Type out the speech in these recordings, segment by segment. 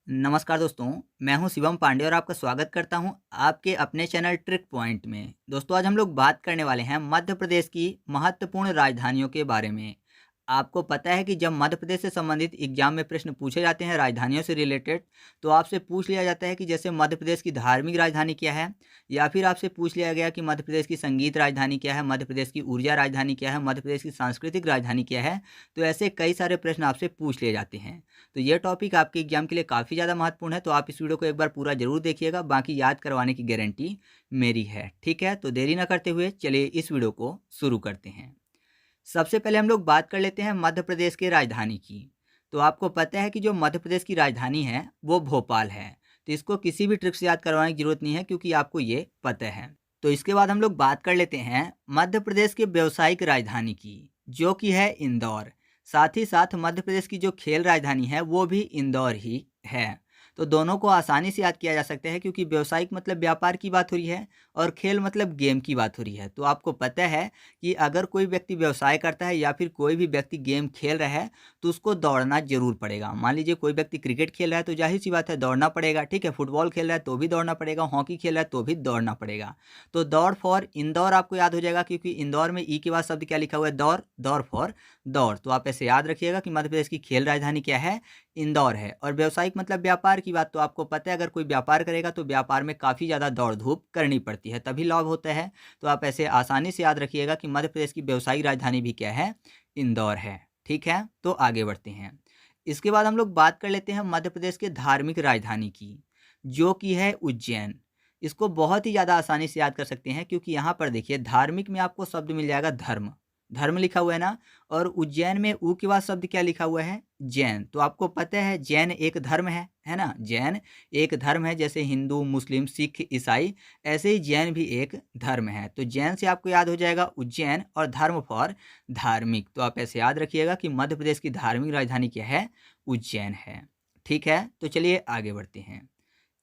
नमस्कार दोस्तों, मैं हूं शिवम पांडे और आपका स्वागत करता हूं आपके अपने चैनल ट्रिक पॉइंट में। दोस्तों आज हम लोग बात करने वाले हैं मध्य प्रदेश की महत्वपूर्ण राजधानियों के बारे में। आपको पता है कि जब मध्य प्रदेश से संबंधित एग्जाम में प्रश्न पूछे जाते हैं राजधानियों से रिलेटेड, तो आपसे पूछ लिया जाता है कि जैसे मध्य प्रदेश की धार्मिक राजधानी क्या है, या फिर आपसे पूछ लिया गया कि मध्य प्रदेश की संगीत राजधानी क्या है, मध्य प्रदेश की ऊर्जा राजधानी क्या है, मध्य प्रदेश की सांस्कृतिक राजधानी क्या है। तो ऐसे कई सारे प्रश्न आपसे पूछ लिए जाते हैं। तो ये टॉपिक आपके एग्जाम के लिए काफ़ी ज़्यादा महत्वपूर्ण है, तो आप इस वीडियो को एक बार पूरा ज़रूर देखिएगा। बाकी याद करवाने की गारंटी मेरी है, ठीक है। तो देरी ना करते हुए चलिए इस वीडियो को शुरू करते हैं। सबसे पहले हम लोग बात कर लेते हैं मध्य प्रदेश की राजधानी की। तो आपको पता है कि जो मध्य प्रदेश की राजधानी है वो भोपाल है। तो इसको किसी भी ट्रिक से याद करवाने की जरूरत नहीं है, क्योंकि आपको ये पता है। तो इसके बाद हम लोग बात कर लेते हैं मध्य प्रदेश के व्यावसायिक राजधानी की, जो कि है इंदौर। साथ ही साथ मध्य प्रदेश की जो खेल राजधानी है वो भी इंदौर ही है। तो दोनों को आसानी से याद किया जा सकता है, क्योंकि व्यावसायिक मतलब व्यापार की बात हो रही है और खेल मतलब गेम की बात हो रही है। तो आपको पता है कि अगर कोई व्यक्ति व्यवसाय करता है या फिर कोई भी व्यक्ति गेम खेल रहा है, तो उसको दौड़ना जरूर पड़ेगा। मान लीजिए कोई व्यक्ति क्रिकेट खेल रहा है तो जाहिर सी बात है दौड़ना पड़ेगा, ठीक है। फुटबॉल खेल रहा है तो भी दौड़ना पड़ेगा, हॉकी खेल रहा है तो भी दौड़ना पड़ेगा। तो दौड़ फॉर इंदौर आपको याद हो जाएगा, क्योंकि इंदौर में ई के बाद शब्द क्या लिखा हुआ है, दौड़। दौड़ फॉर दौड़। तो आप ऐसे याद रखिएगा कि मध्य प्रदेश की खेल राजधानी क्या है, इंदौर है। और व्यावसायिक मतलब व्यापार की बात, तो आपको पता है अगर कोई व्यापार करेगा तो व्यापार में काफ़ी ज़्यादा दौड़ धूप करनी पड़ती है, तभी लाभ होता है। तो आप ऐसे आसानी से याद रखिएगा कि मध्य प्रदेश की व्यावसायिक राजधानी भी क्या है, इंदौर है, ठीक है। तो आगे बढ़ते हैं। इसके बाद हम लोग बात कर लेते हैं मध्य प्रदेश के धार्मिक राजधानी की, जो कि है उज्जैन। इसको बहुत ही ज़्यादा आसानी से याद कर सकते हैं, क्योंकि यहाँ पर देखिए धार्मिक में आपको शब्द मिल जाएगा धर्म। धर्म लिखा हुआ है ना, और उज्जैन में ऊ के बाद शब्द क्या लिखा हुआ है, जैन। तो आपको पता है जैन एक धर्म है ना। जैन एक धर्म है, जैसे हिंदू, मुस्लिम, सिख, ईसाई, ऐसे ही जैन भी एक धर्म है। तो जैन से आपको याद हो जाएगा उज्जैन, और धर्म फॉर धार्मिक। तो आप ऐसे याद रखिएगा कि मध्य प्रदेश की धार्मिक राजधानी क्या है, उज्जैन है, ठीक है। तो चलिए आगे बढ़ते हैं।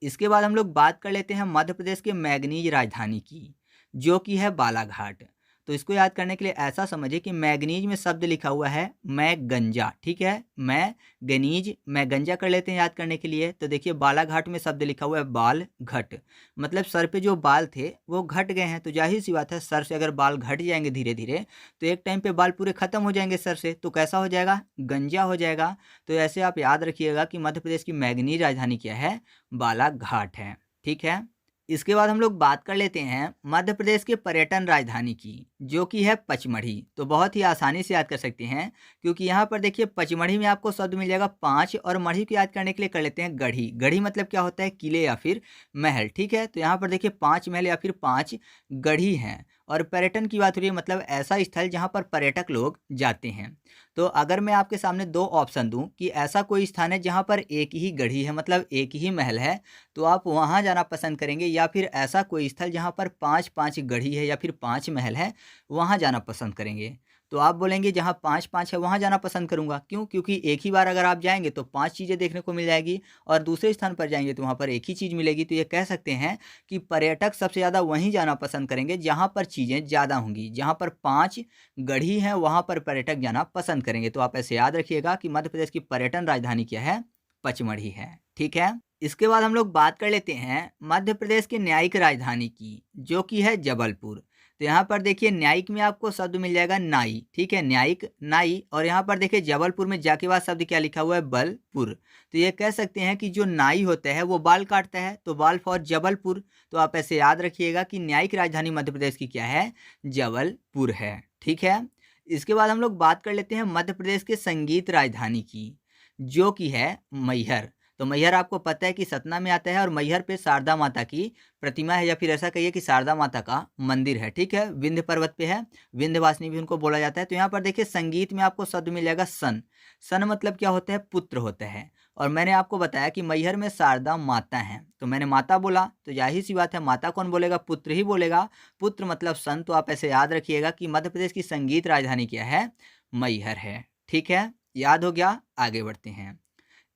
इसके बाद हम लोग बात कर लेते हैं मध्य प्रदेश के मैग्नीज राजधानी की, जो कि है बालाघाट। तो इसको याद करने के लिए ऐसा समझिए कि मैग्नीज में शब्द लिखा हुआ है मैगंजा, ठीक है। मैगनीज मैगंजा कर लेते हैं याद करने के लिए। तो देखिए बालाघाट में शब्द लिखा हुआ है बाल घट, मतलब सर पे जो बाल थे वो घट गए हैं। तो जाहिर सी बात है सर से अगर बाल घट जाएंगे धीरे धीरे, तो एक टाइम पे बाल पूरे खत्म हो जाएंगे सर से, तो कैसा हो जाएगा, गंजा हो जाएगा। तो ऐसे आप याद रखिएगा कि मध्य प्रदेश की मैग्नीज राजधानी क्या है, बालाघाट है, ठीक है। इसके बाद हम लोग बात कर लेते हैं मध्य प्रदेश के पर्यटन राजधानी की, जो कि है पचमढ़ी। तो बहुत ही आसानी से याद कर सकते हैं, क्योंकि यहाँ पर देखिए पचमढ़ी में आपको शब्द मिल जाएगा पाँच, और मढ़ी को याद करने के लिए कर लेते हैं गढ़ी। गढ़ी मतलब क्या होता है, किले या फिर महल, ठीक है। तो यहाँ पर देखिए 5 महल या फिर 5 गढ़ी हैं। और पर्यटन की बात हो रही है, मतलब ऐसा स्थल जहाँ पर पर्यटक लोग जाते हैं। तो अगर मैं आपके सामने दो ऑप्शन दूं कि ऐसा कोई स्थान है जहाँ पर एक ही गढ़ी है, मतलब एक ही महल है, तो आप वहाँ जाना पसंद करेंगे, या फिर ऐसा कोई स्थल जहाँ पर 5-5 गढ़ी है या फिर 5 महल है, वहाँ जाना पसंद करेंगे। तो आप बोलेंगे जहाँ 5-5 है वहाँ जाना पसंद करूँगा। क्यों? क्योंकि एक ही बार अगर आप जाएंगे तो 5 चीज़ें देखने को मिल जाएगी, और दूसरे स्थान पर जाएंगे तो वहाँ पर एक ही चीज़ मिलेगी। तो ये कह सकते हैं कि पर्यटक सबसे ज़्यादा वहीं जाना पसंद करेंगे जहाँ पर चीज़ें ज़्यादा होंगी। जहाँ पर 5 गढ़ी हैं वहाँ पर पर्यटक जाना पसंद करेंगे। तो आप ऐसे याद रखिएगा कि मध्य प्रदेश की पर्यटन राजधानी क्या है, पचमढ़ी है, ठीक है। इसके बाद हम लोग बात कर लेते हैं मध्य प्रदेश के न्यायिक राजधानी की, जो कि है जबलपुर। तो यहाँ पर देखिए न्यायिक में आपको शब्द मिल जाएगा नाई, ठीक है, न्यायिक नाई। और यहाँ पर देखिए जबलपुर में जाके बाद शब्द क्या लिखा हुआ है, बलपुर। तो ये कह सकते हैं कि जो नाई होता है वो बाल काटता है, तो बाल फॉर जबलपुर। तो आप ऐसे याद रखिएगा कि न्यायिक राजधानी मध्य प्रदेश की क्या है, जबलपुर है, ठीक है। इसके बाद हम लोग बात कर लेते हैं मध्य प्रदेश के संगीत राजधानी की, जो कि है मैहर। तो मैहर आपको पता है कि सतना में आता है, और मैहर पे शारदा माता की प्रतिमा है, या फिर ऐसा कहिए कि शारदा माता का मंदिर है, ठीक है। विंध्य पर्वत पे है, विंध्यवासिनी भी उनको बोला जाता है। तो यहाँ पर देखिए संगीत में आपको शब्द मिल जाएगा सन। सन मतलब क्या होता है, पुत्र होता है। और मैंने आपको बताया कि मैहर में शारदा माता है, तो मैंने माता बोला, तो जाहिर सी बात है माता कौन बोलेगा, पुत्र ही बोलेगा। पुत्र मतलब सन। तो आप ऐसे याद रखिएगा कि मध्य प्रदेश की संगीत राजधानी क्या है, मैहर है, ठीक है। याद हो गया, आगे बढ़ते हैं।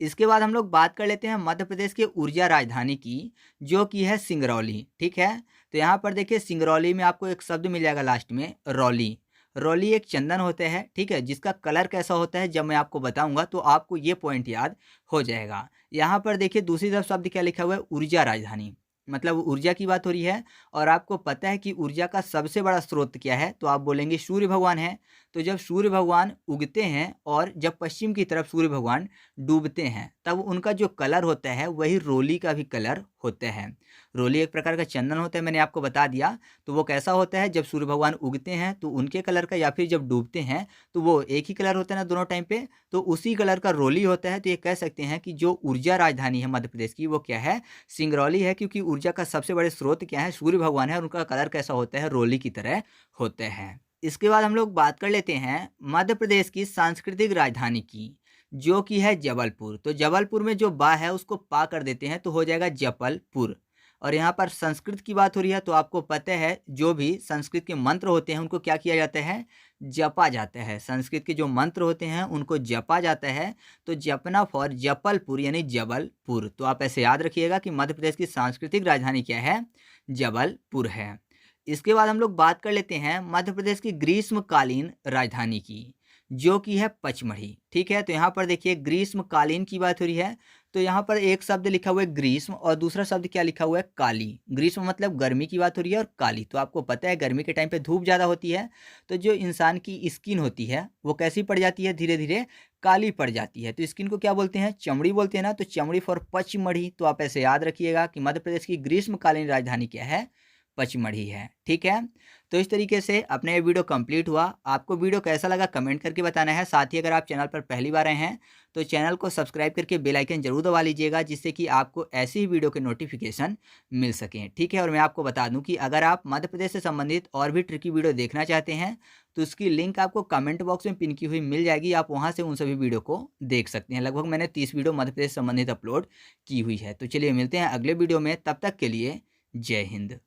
इसके बाद हम लोग बात कर लेते हैं मध्य प्रदेश के ऊर्जा राजधानी की, जो कि है सिंगरौली, ठीक है। तो यहाँ पर देखिए सिंगरौली में आपको एक शब्द मिल जाएगा लास्ट में, रौली। रौली एक चंदन होता है, ठीक है, जिसका कलर कैसा होता है जब मैं आपको बताऊँगा तो आपको ये पॉइंट याद हो जाएगा। यहाँ पर देखिए दूसरी तरफ शब्द क्या लिखा हुआ है, ऊर्जा राजधानी, मतलब ऊर्जा की बात हो रही है। और आपको पता है कि ऊर्जा का सबसे बड़ा स्रोत क्या है, तो आप बोलेंगे सूर्य भगवान है। तो जब सूर्य भगवान उगते हैं और जब पश्चिम की तरफ सूर्य भगवान डूबते हैं, तब उनका जो कलर होता है वही रोली का भी कलर होता है। रोली एक प्रकार का चंदन होता है, मैंने आपको बता दिया। तो वो कैसा होता है, जब सूर्य भगवान उगते हैं तो उनके कलर का, या फिर जब डूबते हैं तो वो एक ही कलर होता है ना दोनों टाइम पे, तो उसी कलर का रोली होता है। तो ये कह सकते हैं कि जो ऊर्जा राजधानी है मध्य प्रदेश की वो क्या है, सिंगरौली है, क्योंकि ऊर्जा का सबसे बड़े स्रोत क्या है, सूर्य भगवान है, और उनका कलर कैसा होता है, रोली की तरह होते हैं। इसके बाद हम लोग बात कर लेते हैं मध्य प्रदेश की सांस्कृतिक राजधानी की, जो कि है जबलपुर। तो जबलपुर में जो बा है उसको पा कर देते हैं तो हो जाएगा जबलपुर। और यहाँ पर संस्कृत की बात हो रही है, तो आपको पता है जो भी संस्कृत के मंत्र होते हैं उनको क्या किया जाता है, जपा जाता है। संस्कृत के जो मंत्र होते हैं उनको जपा जाता है। तो जपना फॉर जबलपुर यानी जबलपुर। तो आप ऐसे याद रखिएगा कि मध्य प्रदेश की सांस्कृतिक राजधानी क्या है, जबलपुर है। इसके बाद हम लोग बात कर लेते हैं मध्य प्रदेश की ग्रीष्मकालीन राजधानी की, जो कि है पचमढ़ी, ठीक है। तो यहाँ पर देखिए ग्रीष्मकालीन की बात हो रही है, तो यहाँ पर एक शब्द लिखा हुआ है ग्रीष्म और दूसरा शब्द क्या लिखा हुआ है, काली। ग्रीष्म मतलब गर्मी की बात हो रही है, और काली तो आपको पता है गर्मी के टाइम पे धूप ज़्यादा होती है, तो जो इंसान की स्किन होती है वो कैसी पड़ जाती है, धीरे धीरे काली पड़ जाती है। तो स्किन को क्या बोलते हैं, चमड़ी बोलते हैं ना। तो चमड़ी फॉर पचमढ़ी। तो आप ऐसे याद रखिएगा कि मध्य प्रदेश की ग्रीष्मकालीन राजधानी क्या है, पचमढ़ी है, ठीक है। तो इस तरीके से अपने ये वीडियो कंप्लीट हुआ। आपको वीडियो कैसा लगा कमेंट करके बताना है। साथ ही अगर आप चैनल पर पहली बार आए हैं तो चैनल को सब्सक्राइब करके बेल आइकन जरूर दबा लीजिएगा, जिससे कि आपको ऐसी ही वीडियो के नोटिफिकेशन मिल सकें, ठीक है। और मैं आपको बता दूं कि अगर आप मध्य प्रदेश से संबंधित और भी ट्रिकी वीडियो देखना चाहते हैं तो उसकी लिंक आपको कमेंट बॉक्स में पिन की हुई मिल जाएगी। आप वहाँ से उन सभी वीडियो को देख सकते हैं। लगभग मैंने 30 वीडियो मध्य प्रदेश से संबंधित अपलोड की हुई है। तो चलिए मिलते हैं अगले वीडियो में, तब तक के लिए जय हिंद।